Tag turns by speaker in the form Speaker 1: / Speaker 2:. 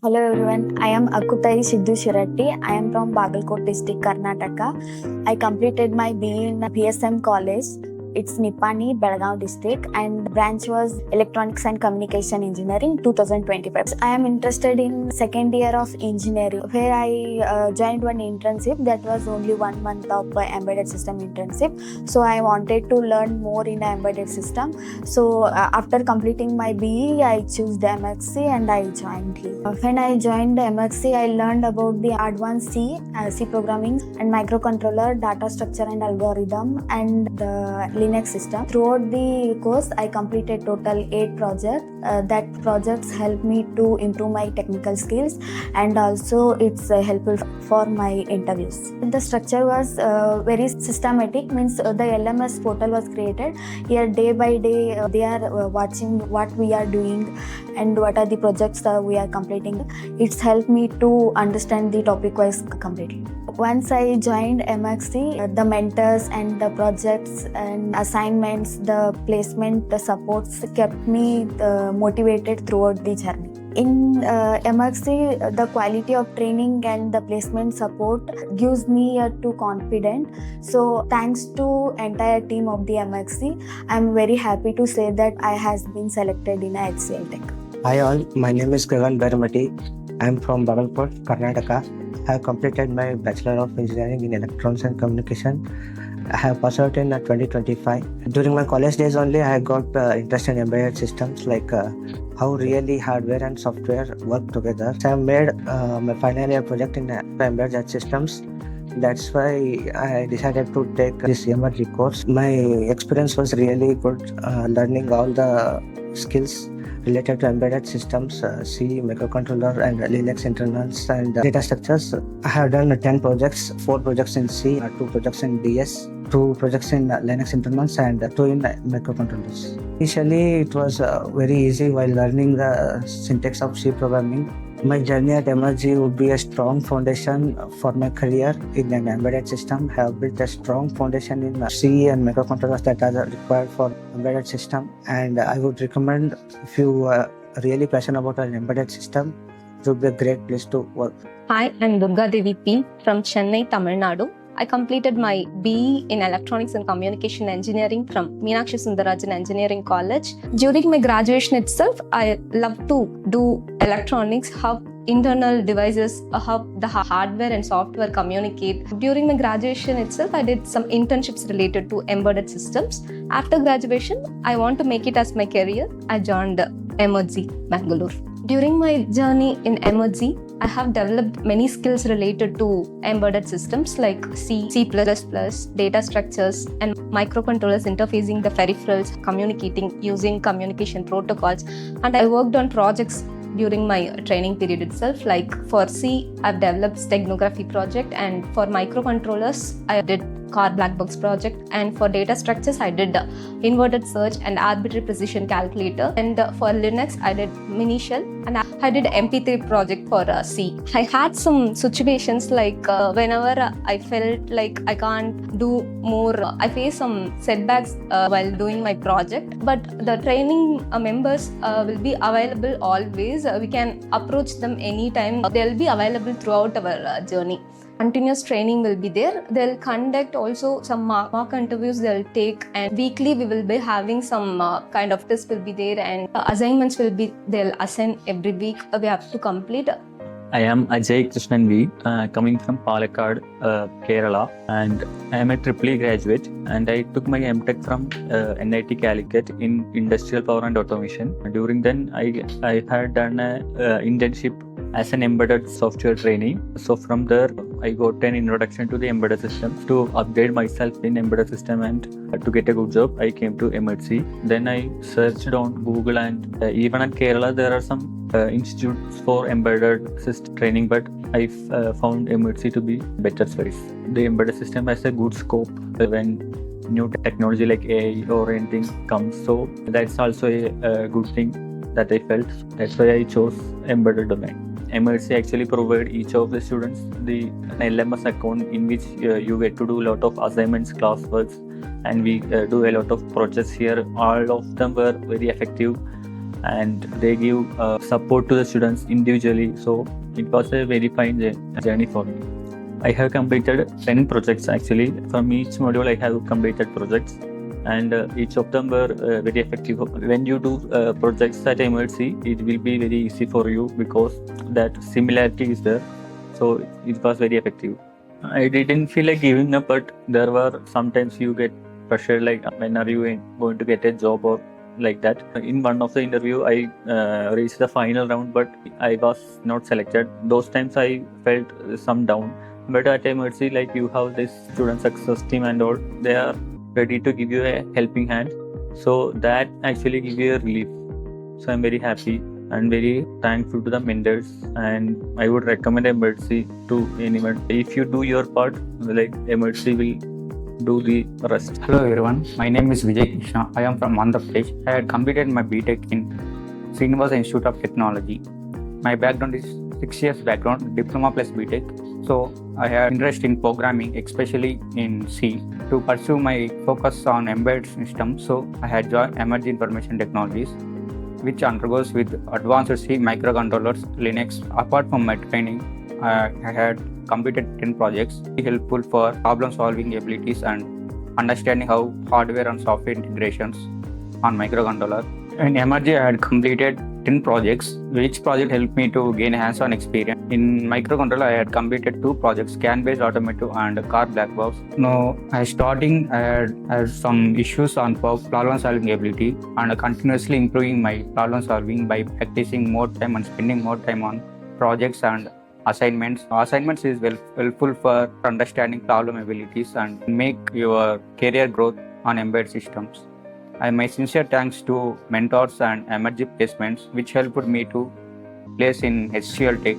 Speaker 1: Hello everyone, I am Akutai Sidhu Shiratti. I am from Bagalkot district, Karnataka. I completed my BE in PSM college. It's Nippani, Belgaum district, and branch was Electronics and Communication Engineering 2025. I am interested in second year of engineering where I joined one internship that was only 1 month of embedded system internship. So I wanted to learn more in embedded system. So after completing my BE, I chose the Emertxe and I joined here. When I joined the Emertxe, I learned about the advanced C programming and microcontroller, data structure and algorithm, and the Linux system. Throughout the course, I completed total 8 projects. That projects helped me to improve my technical skills, and also it's helpful for my interviews. The structure was very systematic, means the LMS portal was created. Here day by day they are watching what we are doing and what are the projects we are completing. It's helped me to understand the topic wise completely. Once I joined Emertxe, the mentors and the projects and assignments, the placement, the supports kept me motivated throughout the journey. In Emertxe, the quality of training and the placement support gives me too confident. So thanks to entire team of the Emertxe, I'm very happy to say that I has been selected in HCL Tech.
Speaker 2: Hi all, my name is Emertxe. I am from Bagalkot, Karnataka. I have completed my Bachelor of Engineering in Electronics and Communication. I have passed out in 2025. During my college days only, I got interest in embedded systems, like how really hardware and software work together. So I have made my final year project in embedded systems. That's why I decided to take this Emertxe course. My experience was really good, learning all the skills related to embedded systems, C, microcontroller and Linux internals and data structures. I have done 10 projects, 4 projects in C, 2 projects in DS, 2 projects in Linux internals and 2 in microcontrollers. Initially, it was very easy while learning the syntax of C programming. My journey at Emertxe would be a strong foundation for my career in an embedded system. I have built a strong foundation in C and microcontrollers that are required for embedded system. And I would recommend, if you are really passionate about an embedded system, it would be a great place to work.
Speaker 3: Hi, I'm Durga Devi P. from Chennai, Tamil Nadu. I completed my BE in Electronics and Communication Engineering from Meenakshi Sundarajan Engineering College. During my graduation itself, I love to do electronics, how internal devices, how the hardware and software communicate. During my graduation itself, I did some internships related to embedded systems. After graduation, I want to make it as my career. I joined Emertxe, Bangalore. During my journey in Emertxe, I have developed many skills related to embedded systems like C, C++, data structures, and microcontrollers interfacing the peripherals, communicating using communication protocols. And I worked on projects during my training period itself. Like for C, I've developed steganography project, and for microcontrollers, I did car black box project, and for data structures I did inverted search and arbitrary precision calculator, and for Linux I did Minishell, and I did MP3 project for C. I had some situations like whenever I felt like I can't do more, I faced some setbacks while doing my project, but the training members will be available always. We can approach them anytime. They'll be available throughout our journey. Continuous training will be there. They'll conduct also some mock interviews they'll take, and weekly we will be having some kind of tests will be there, and assignments will be they'll assign every week. We have to complete.
Speaker 4: I am Ajay Krishnan V, coming from Palakkad, Kerala, and I am a triple graduate, and I took my MTech from NIT Calicut in Industrial Power and Automation. During then, I had done an internship as an embedded software trainee. So from there, I got an introduction to the embedded system. To upgrade myself in embedded system and to get a good job, I came to Emertxe. Then I searched on Google, and even at Kerala, there are some institutes for embedded system training, but I found Emertxe to be better choice. The embedded system has a good scope when new technology like AI or anything comes. So that's also a good thing that I felt. That's why I chose embedded domain. Emertxe actually provide each of the students the LMS account in which you get to do a lot of assignments, classworks, and we do a lot of projects here. All of them were very effective. and they give support to the students individually. So it was a very fine journey for me. I have completed 10 projects actually. From each module, I have completed projects, and each of them were very effective. When you do projects at Emertxe, it will be very easy for you because that similarity is there. So it was very effective. I didn't feel like giving up, but there were sometimes you get pressure like when are you going to get a job or like that. In one of the interview, I reached the final round, but I was not selected. Those times I felt some down. But at Emertxe, like you have this student success team and all, they are ready to give you a helping hand. So that actually gives you a relief. So I'm very happy and very thankful to the mentors, and I would recommend Emertxe to anyone. If you do your part, like Emertxe will do the rest.
Speaker 5: Hello everyone, my name is Vijay Krishna. I am from Andhra Pradesh. I had completed my BTech in Srinivasa Institute of Technology. My background is 6 years background, diploma plus BTech. So I had interest in programming, especially in C. To pursue my focus on embedded systems, so I had joined Emertxe Information Technologies, which undergoes with advanced C microcontrollers, Linux. Apart from my training, I had completed 10 projects, helpful for problem solving abilities and understanding how hardware and software integrations on microcontroller. In Emertxe, I had completed 10 projects. Each project helped me to gain hands-on experience. In microcontroller, I had completed 2 projects, CAN-based automotive and car black box. Now, I had some issues on problem solving ability, and continuously improving my problem solving by practicing more time and spending more time on projects and assignments. Assignments is helpful for understanding problem abilities and make your career growth on embedded systems. My sincere thanks to mentors and Emertxe placements, which helped me to place in HCL Tech.